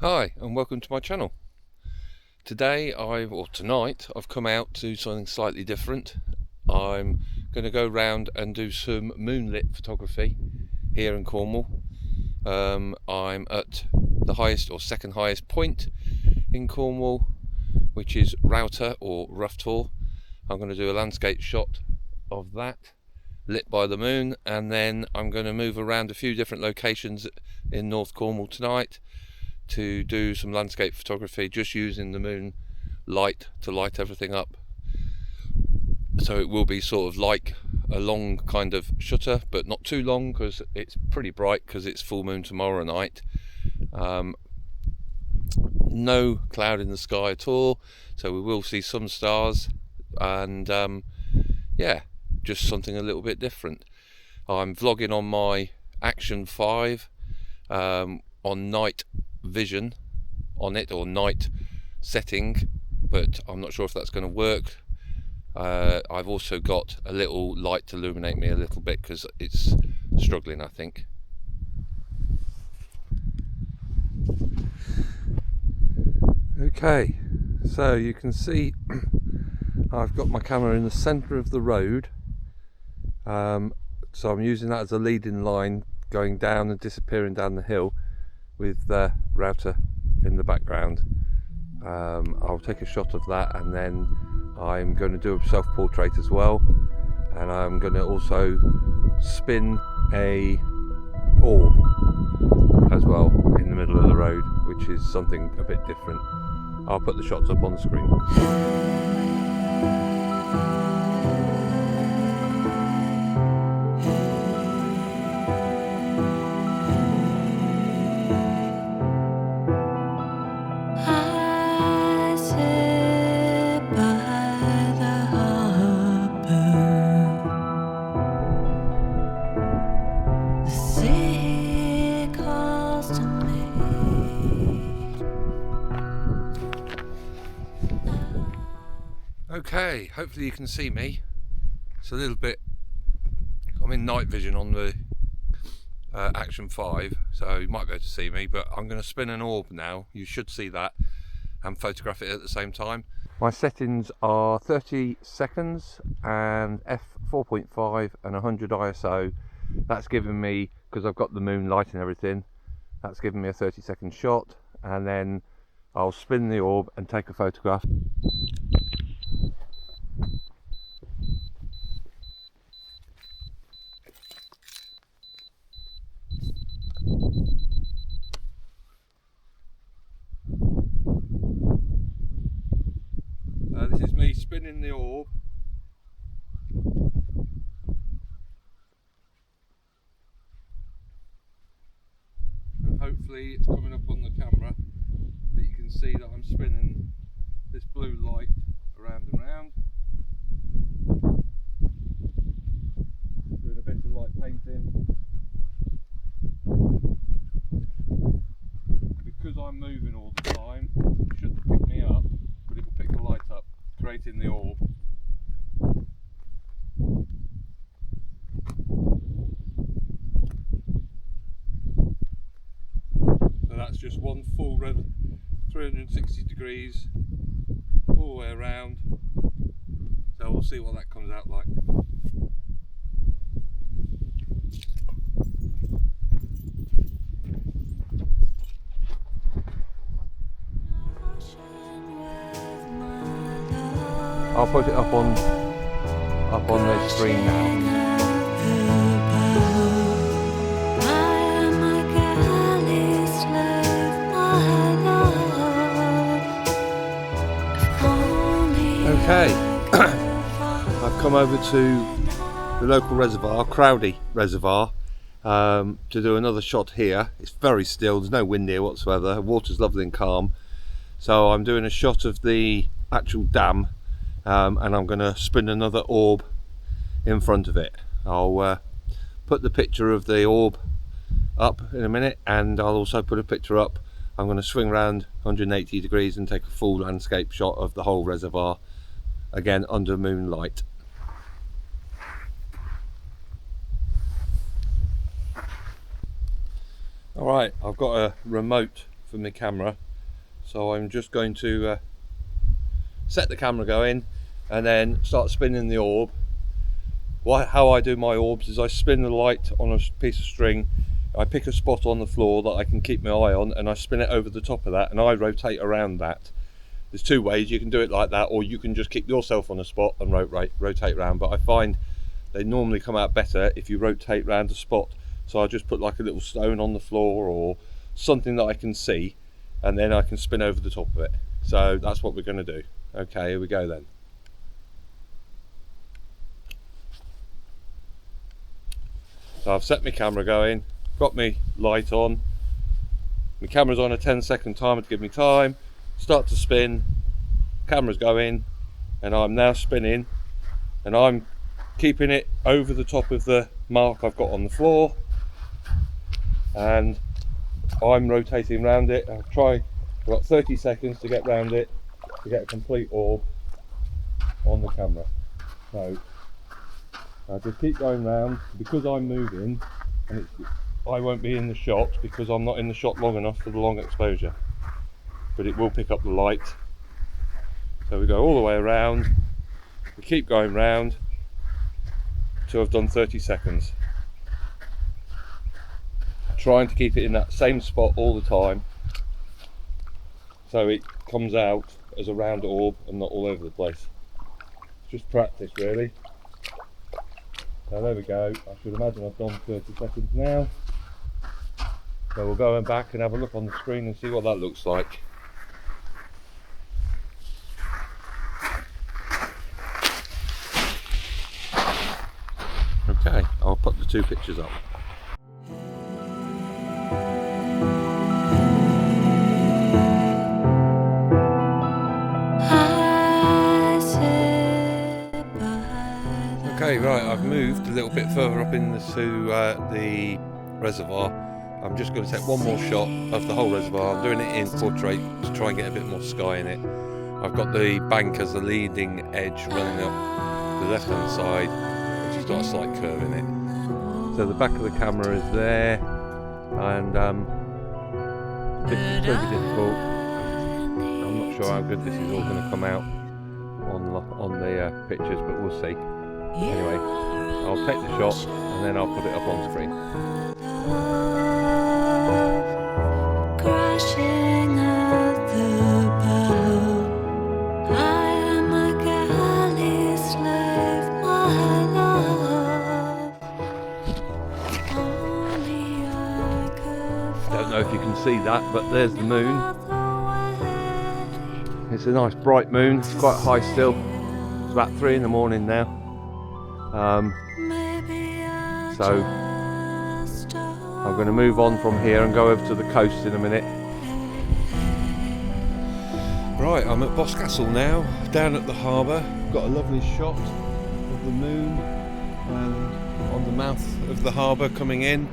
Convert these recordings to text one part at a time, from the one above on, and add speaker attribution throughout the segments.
Speaker 1: Hi and welcome to my channel. Tonight I've come out to something slightly different. I'm going to go round and do some moonlit photography here in Cornwall. I'm at the highest or second highest point in Cornwall, which is Router or Roughtor. I'm going to do a landscape shot of that lit by the moon, and then I'm going to move around a few different locations in North Cornwall tonight to do some landscape photography just using the moon light to light everything up. So it will be sort of like a long kind of shutter, but not too long because it's pretty bright because it's full moon tomorrow night. No cloud in the sky at all, so we will see some stars, and yeah, just something a little bit different. I'm vlogging on my Action 5 on night vision on it, or night setting, but I'm not sure if that's going to work. I've also got a little light to illuminate me a little bit because it's struggling, I think. Okay, so you can see I've got my camera in the centre of the road, so I'm using that as a leading line going down and disappearing down the hill with the Router in the background. I'll take a shot of that, and then I'm going to do a self-portrait as well, and I'm going to also spin a orb as well in the middle of the road, which is something a bit different. I'll put the shots up on the screen. Okay, hopefully you can see me. It's a little bit, I'm in night vision on the Action 5, so you might be able to see me, but I'm going to spin an orb now. You should see that, and photograph it at the same time. My settings are 30 seconds and f4.5 and 100 ISO. That's given me, because I've got the moon light and everything, that's given me a 30-second shot, and then I'll spin the orb and take a photograph. This is me spinning the orb. And hopefully it's coming up on the camera that you can see that I'm spinning this blue light around and round. Doing a bit of light painting. Because I'm moving all the time, it shouldn't pick me up, but it will pick the light up, creating the orb. So that's just one full 360 degrees all the way around. So we'll see what that comes out like. I'll put it up on the screen now. Okay, I've come over to the local reservoir, Crowdy Reservoir, to do another shot here. It's very still, there's no wind here whatsoever, the water's lovely and calm. So I'm doing a shot of the actual dam, and I'm going to spin another orb in front of it. I'll put the picture of the orb up in a minute, and I'll also put a picture up. I'm going to swing around 180 degrees and take a full landscape shot of the whole reservoir, again under moonlight. Alright, I've got a remote for my camera, so I'm just going to set the camera going and then start spinning the orb. How I do my orbs is I spin the light on a piece of string, I pick a spot on the floor that I can keep my eye on, and I spin it over the top of that, and I rotate around that. There's two ways, you can do it like that, or you can just keep yourself on a spot and rotate around, but I find they normally come out better if you rotate around a spot. So I just put like a little stone on the floor or something that I can see, and then I can spin over the top of it. So that's what we're going to do. Okay, here we go then. So I've set my camera going, got my light on, my camera's on a 10-second timer to give me time, start to spin, camera's going, and I'm now spinning, and I'm keeping it over the top of the mark I've got on the floor, and I'm rotating around it. I've got 30 seconds to get round it to get a complete orb on the camera. So I just keep going round because I'm moving, and I won't be in the shot because I'm not in the shot long enough for the long exposure, but it will pick up the light. So we go all the way around, we keep going round till I've done 30 seconds. Trying to keep it in that same spot all the time so it comes out as a round orb and not all over the place. It's just practice really. So there we go, I should imagine I've done 30 seconds now. So we'll go back and have a look on the screen and see what that looks like. Okay, I'll put the two pictures up. Okay, right, I've moved a little bit further up into the reservoir. I'm just going to take one more shot of the whole reservoir. I'm doing it in portrait to try and get a bit more sky in it. I've got the bank as the leading edge running up the left hand side, which has got a slight curve in it. So the back of the camera is there, and this is going to be difficult. I'm not sure how good this is all going to come out on the pictures, but we'll see. Anyway, I'll take the shot and then I'll put it up on screen. Crashing at the bow, I am a galley slave, my love. Only I could. Don't know if you can see that, but there's the moon. It's a nice bright moon. It's quite high still. It's about 3 in the morning now. So I'm going to move on from here and go over to the coast in a minute. Right, I'm at Boscastle now, down at the harbour. Got a lovely shot of the moon and on the mouth of the harbour coming in.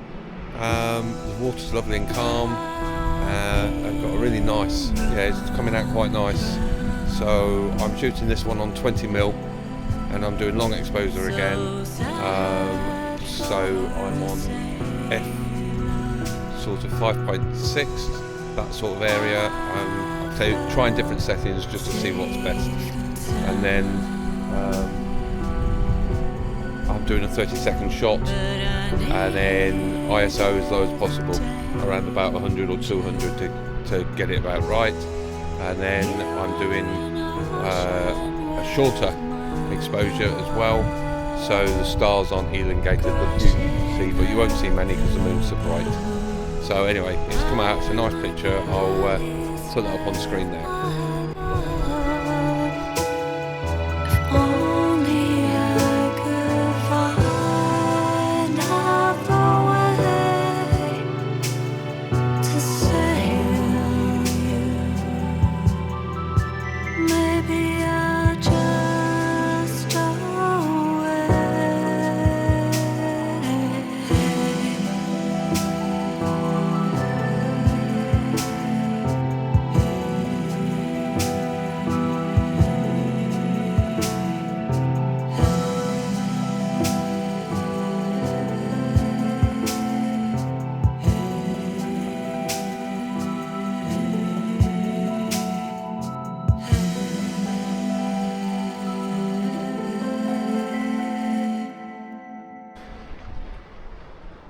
Speaker 1: The water's lovely and calm. I've got a really nice, it's coming out quite nice. So I'm shooting this one on 20mm. And I'm doing long exposure again, so I'm on f sort of 5.6, that sort of area. I'm trying different settings just to see what's best, and then I'm doing a 30-second shot, and then ISO as low as possible, around about 100 or 200 to get it about right, and then I'm doing a shorter exposure as well, so the stars aren't elongated that you see, but you won't see many because the moon's so bright. So anyway, it's come out, it's a nice picture. I'll put that up on screen now.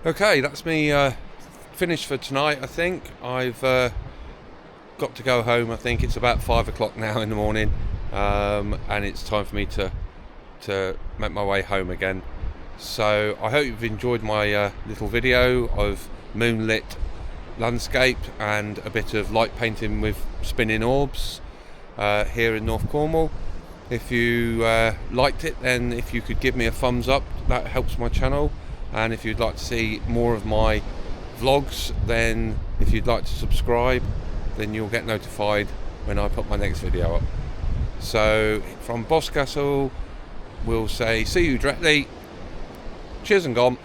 Speaker 1: Okay, that's me finished for tonight. I think I've got to go home. I think it's about 5 o'clock now in the morning, and it's time for me to make my way home again. So I hope you've enjoyed my little video of moonlit landscape and a bit of light painting with spinning orbs here in North Cornwall. If you liked it, then if you could give me a thumbs up, that helps my channel. And if you'd like to see more of my vlogs, then if you'd like to subscribe, then you'll get notified when I put my next video up. So from Boscastle, we'll say see you directly. Cheers and gone.